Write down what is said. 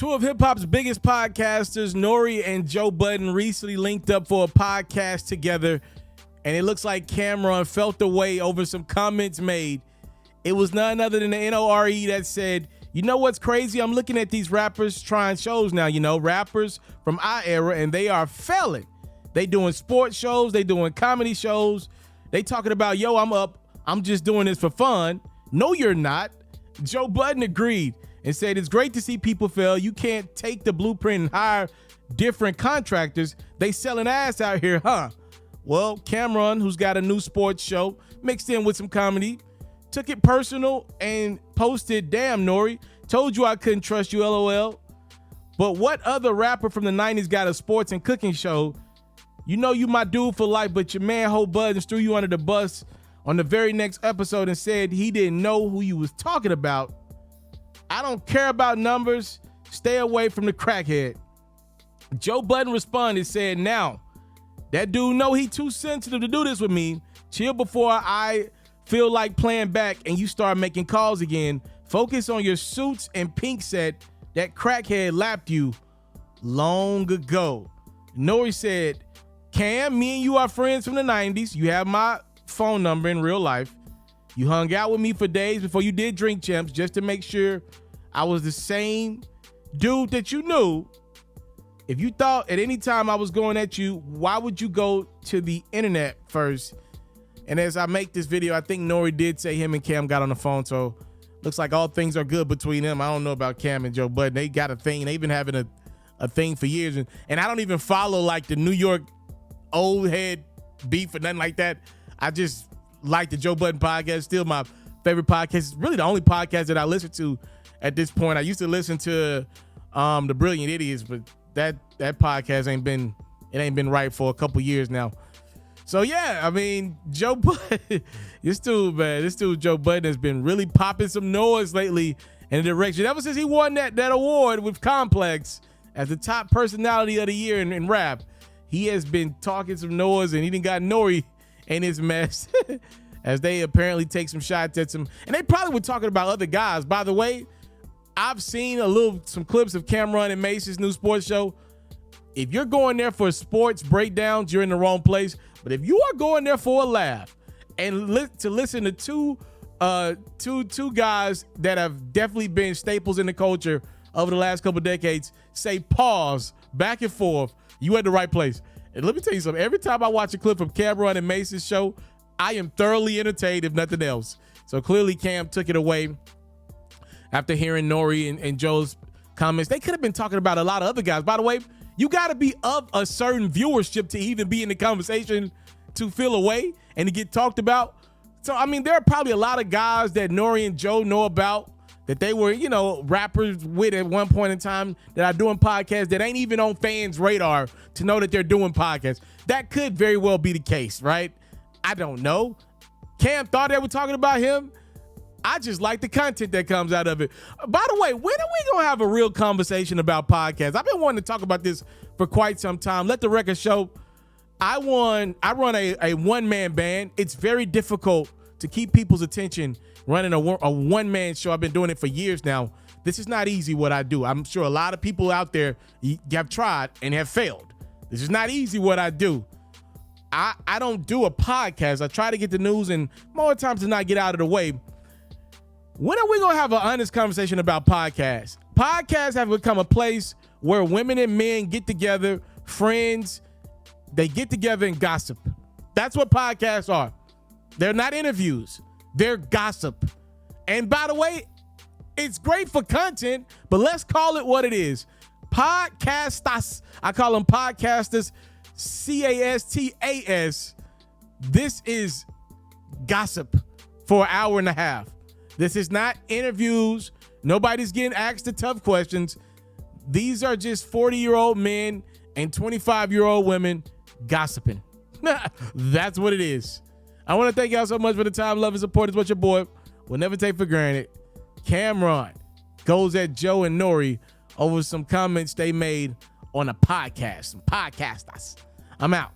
Two of hip-hop's biggest podcasters, N.O.R.E and Joe Budden, recently linked up for a podcast together, and it looks like Camron felt the way over some comments made. It was none other than the N.O.R.E that said, you know what's crazy? I'm looking at these rappers trying shows now, rappers from our era, and they are failing. They doing sports shows, they doing comedy shows. They talking about, yo, I'm just doing this for fun. No, you're not. Joe Budden agreed and said, it's great to see people fail. You can't take the blueprint and hire different contractors. They selling ass out here, huh? Well, Camron, who's got a new sports show mixed in with some comedy, took it personal and posted, damn, N.O.R.E, told you I couldn't trust you, LOL. But what other rapper from the 90s got a sports and cooking show? You know you my dude for life, but your man Ho Budden threw you under the bus on the very next episode and said he didn't know who you was talking about. I don't care about numbers. Stay away from the crackhead. Joe Budden responded, said, now, that dude know he too sensitive to do this with me. Chill before I feel like playing back and you start making calls again. Focus on your suits and pink set. That crackhead lapped you long ago. N.O.R.E said, Cam, me and you are friends from the 90s. You have my phone number in real life. You hung out with me for days before you did Drink Champs just to make sure I was the same dude that you knew. If you thought at any time I was going at you, why would you go to the internet first? And as I make this video, I think N.O.R.E did say him and Cam got on the phone, so looks like all things are good between them. I don't know about Cam and Joe Budden. They got a thing. They've been having a thing for years. And I don't even follow like the New York old head beef or nothing like that. I just like the Joe Budden podcast. Still my favorite podcast. It's really the only podcast that I listen to at this point. I used to listen to the Brilliant Idiots, but that podcast ain't been right for a couple years now. So yeah, I mean, Joe Budden, this dude Joe Budden has been really popping some noise lately in the direction. Ever since he won that award with Complex as the top personality of the year in rap, he has been talking some noise, and he done got N.O.R.E in his mess as they apparently take some shots at him. And they probably were talking about other guys. By the way, I've seen some clips of Camron and Mace's new sports show. If you're going there for sports breakdowns, you're in the wrong place. But if you are going there for a laugh and to listen to two guys that have definitely been staples in the culture over the last couple of decades say pause back and forth, you at the right place. And let me tell you something. Every time I watch a clip from Camron and Mace's show, I am thoroughly entertained, if nothing else. So clearly Cam took it away after hearing N.O.R.E and Joe's comments. They could have been talking about a lot of other guys. By the way, you got to be of a certain viewership to even be in the conversation to feel away and to get talked about. So, I mean, there are probably a lot of guys that N.O.R.E and Joe know about that they were, rappers with at one point in time that are doing podcasts that ain't even on fans' radar to know that they're doing podcasts. That could very well be the case, right? I don't know. Cam thought they were talking about him. I just like the content that comes out of it. By the way, when are we going to have a real conversation about podcasts? I've been wanting to talk about this for quite some time. Let the record show. I run a one-man band. It's very difficult to keep people's attention running a one-man show. I've been doing it for years now. This is not easy what I do. I'm sure a lot of people out there have tried and have failed. This is not easy what I do. I don't do a podcast. I try to get the news and more times than not get out of the way. When are we going to have an honest conversation about podcasts? Podcasts have become a place where women and men get together, friends, they get together and gossip. That's what podcasts are. They're not interviews. They're gossip. And by the way, it's great for content, but let's call it what it is. Podcastas. I call them podcasters. CASTAS. This is gossip for an hour and a half. This is not interviews. Nobody's getting asked the tough questions. These are just 40-year-old men and 25-year-old women gossiping. That's what it is. I want to thank y'all so much for the time, love, and support. It's what your boy will never take for granted. Camron goes at Joe and N.O.R.E over some comments they made on a podcast. Some podcastas. I'm out.